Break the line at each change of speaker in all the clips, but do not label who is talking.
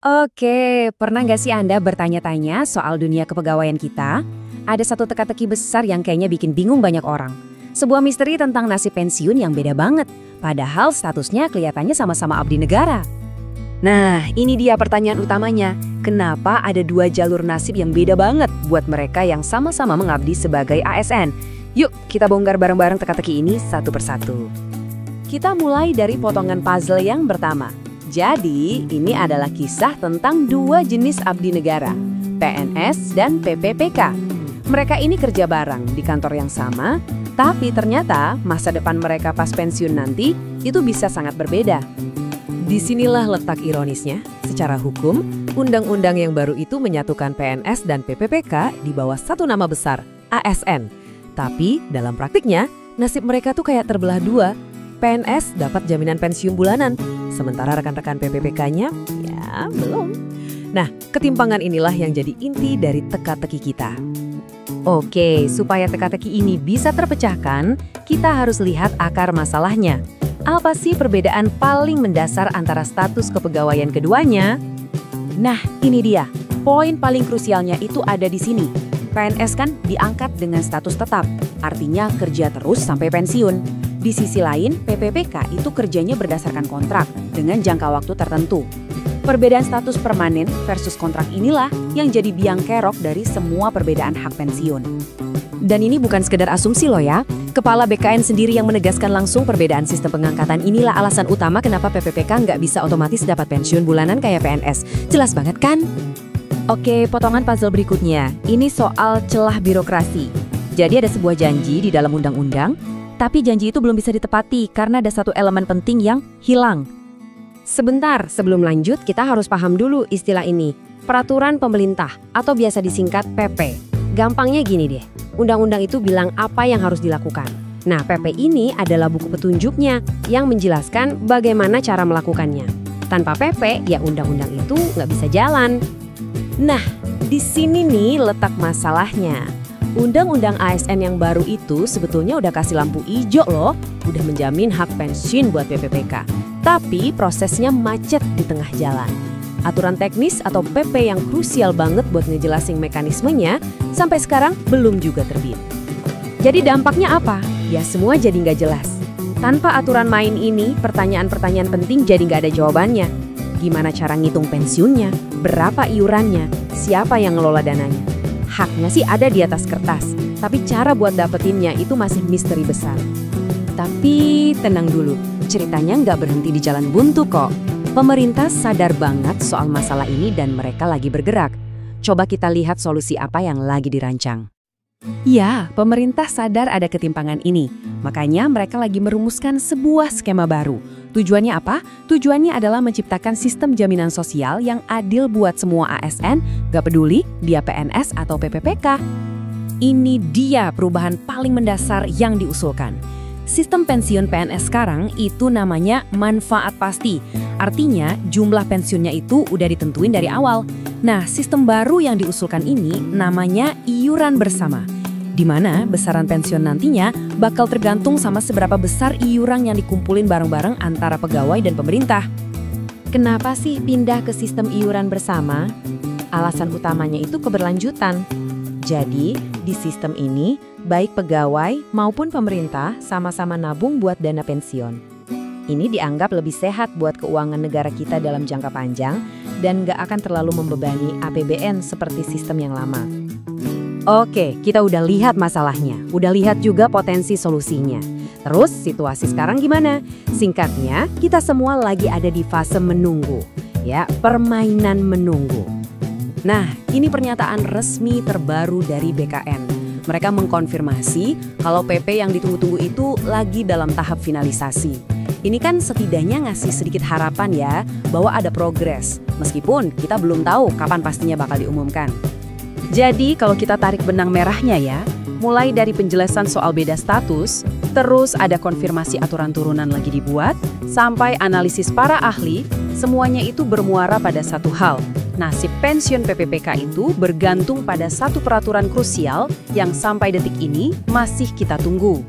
Oke, pernah nggak sih Anda bertanya-tanya soal dunia kepegawaian kita? Ada satu teka-teki besar yang kayaknya bikin bingung banyak orang. Sebuah misteri tentang nasib pensiun yang beda banget, padahal statusnya kelihatannya sama-sama abdi negara.
Nah, ini dia pertanyaan utamanya. Kenapa ada dua jalur nasib yang beda banget buat mereka yang sama-sama mengabdi sebagai ASN? Yuk, kita bongkar bareng-bareng teka-teki ini satu persatu.
Kita mulai dari potongan puzzle yang pertama. Jadi, ini adalah kisah tentang dua jenis abdi negara, PNS dan PPPK. Mereka ini kerja bareng di kantor yang sama, tapi ternyata masa depan mereka pas pensiun nanti itu bisa sangat berbeda.
Disinilah letak ironisnya. Secara hukum, undang-undang yang baru itu menyatukan PNS dan PPPK di bawah satu nama besar, ASN. Tapi dalam praktiknya, nasib mereka tuh kayak terbelah dua. PNS dapat jaminan pensiun bulanan, sementara rekan-rekan PPPK-nya, ya belum. Nah, ketimpangan inilah yang jadi inti dari teka-teki kita. Oke, supaya teka-teki ini bisa terpecahkan, kita harus lihat akar masalahnya. Apa sih perbedaan paling mendasar antara status kepegawaian keduanya?
Nah, ini dia. Poin paling krusialnya itu ada di sini. PNS kan diangkat dengan status tetap, artinya kerja terus sampai pensiun. Di sisi lain, PPPK itu kerjanya berdasarkan kontrak dengan jangka waktu tertentu. Perbedaan status permanen versus kontrak inilah yang jadi biang kerok dari semua perbedaan hak pensiun.
Dan ini bukan sekedar asumsi loh ya. Kepala BKN sendiri yang menegaskan langsung perbedaan sistem pengangkatan inilah alasan utama kenapa PPPK nggak bisa otomatis dapat pensiun bulanan kayak PNS. Jelas banget kan? Oke, potongan puzzle berikutnya. Ini soal celah birokrasi. Jadi ada sebuah janji di dalam undang-undang, tapi janji itu belum bisa ditepati karena ada satu elemen penting yang hilang.
Sebentar, sebelum lanjut kita harus paham dulu istilah ini. Peraturan pemerintah atau biasa disingkat PP. Gampangnya gini deh, undang-undang itu bilang apa yang harus dilakukan. Nah, PP ini adalah buku petunjuknya yang menjelaskan bagaimana cara melakukannya. Tanpa PP, ya undang-undang itu nggak bisa jalan. Nah, di sini nih letak masalahnya. Undang-undang ASN yang baru itu sebetulnya udah kasih lampu hijau loh, udah menjamin hak pensiun buat PPPK. Tapi prosesnya macet di tengah jalan. Aturan teknis atau PP yang krusial banget buat ngejelasin mekanismenya sampai sekarang belum juga terbit. Jadi dampaknya apa? Ya semua jadi nggak jelas. Tanpa aturan main ini, pertanyaan-pertanyaan penting jadi nggak ada jawabannya. Gimana cara ngitung pensiunnya? Berapa iurannya? Siapa yang ngelola dananya? Haknya sih ada di atas kertas, tapi cara buat dapetinnya itu masih misteri besar. Tapi tenang dulu, ceritanya nggak berhenti di jalan buntu kok. Pemerintah sadar banget soal masalah ini dan mereka lagi bergerak. Coba kita lihat solusi apa yang lagi dirancang. Ya, pemerintah sadar ada ketimpangan ini. Makanya mereka lagi merumuskan sebuah skema baru. Tujuannya apa? Tujuannya adalah menciptakan sistem jaminan sosial yang adil buat semua ASN, gak peduli dia PNS atau PPPK. Ini dia perubahan paling mendasar yang diusulkan. Sistem pensiun PNS sekarang itu namanya manfaat pasti. Artinya jumlah pensiunnya itu udah ditentuin dari awal. Nah, sistem baru yang diusulkan ini namanya iuran bersama. Di mana besaran pensiun nantinya bakal tergantung sama seberapa besar iuran yang dikumpulin bareng-bareng antara pegawai dan pemerintah. Kenapa sih pindah ke sistem iuran bersama? Alasan utamanya itu keberlanjutan. Jadi, di sistem ini, baik pegawai maupun pemerintah sama-sama nabung buat dana pensiun. Ini dianggap lebih sehat buat keuangan negara kita dalam jangka panjang dan nggak akan terlalu membebani APBN seperti sistem yang lama. Oke, kita udah lihat masalahnya, udah lihat juga potensi solusinya. Terus situasi sekarang gimana? Singkatnya, kita semua lagi ada di fase menunggu. Ya, permainan menunggu. Nah, ini pernyataan resmi terbaru dari BKN. Mereka mengkonfirmasi kalau PP yang ditunggu-tunggu itu lagi dalam tahap finalisasi. Ini kan setidaknya ngasih sedikit harapan ya, bahwa ada progres. Meskipun kita belum tahu kapan pastinya bakal diumumkan. Jadi kalau kita tarik benang merahnya ya, mulai dari penjelasan soal beda status, terus ada konfirmasi aturan turunan lagi dibuat, sampai analisis para ahli, semuanya itu bermuara pada satu hal. Nasib pensiun PPPK itu bergantung pada satu peraturan krusial yang sampai detik ini masih kita tunggu.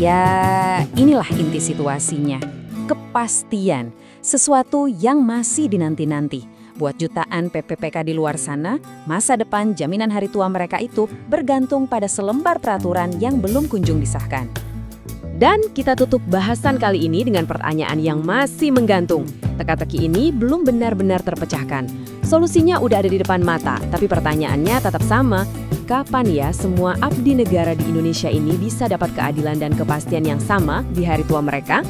Ya, inilah inti situasinya. Kepastian.
sesuatu yang masih dinanti-nanti. Buat jutaan PPPK di luar sana, masa depan jaminan hari tua mereka itu bergantung pada selembar peraturan yang belum kunjung disahkan.
Dan kita tutup bahasan kali ini dengan pertanyaan yang masih menggantung. Teka-teki ini belum benar-benar terpecahkan. Solusinya udah ada di depan mata, tapi pertanyaannya tetap sama. Kapan ya semua abdi negara di Indonesia ini bisa dapat keadilan dan kepastian yang sama di hari tua mereka?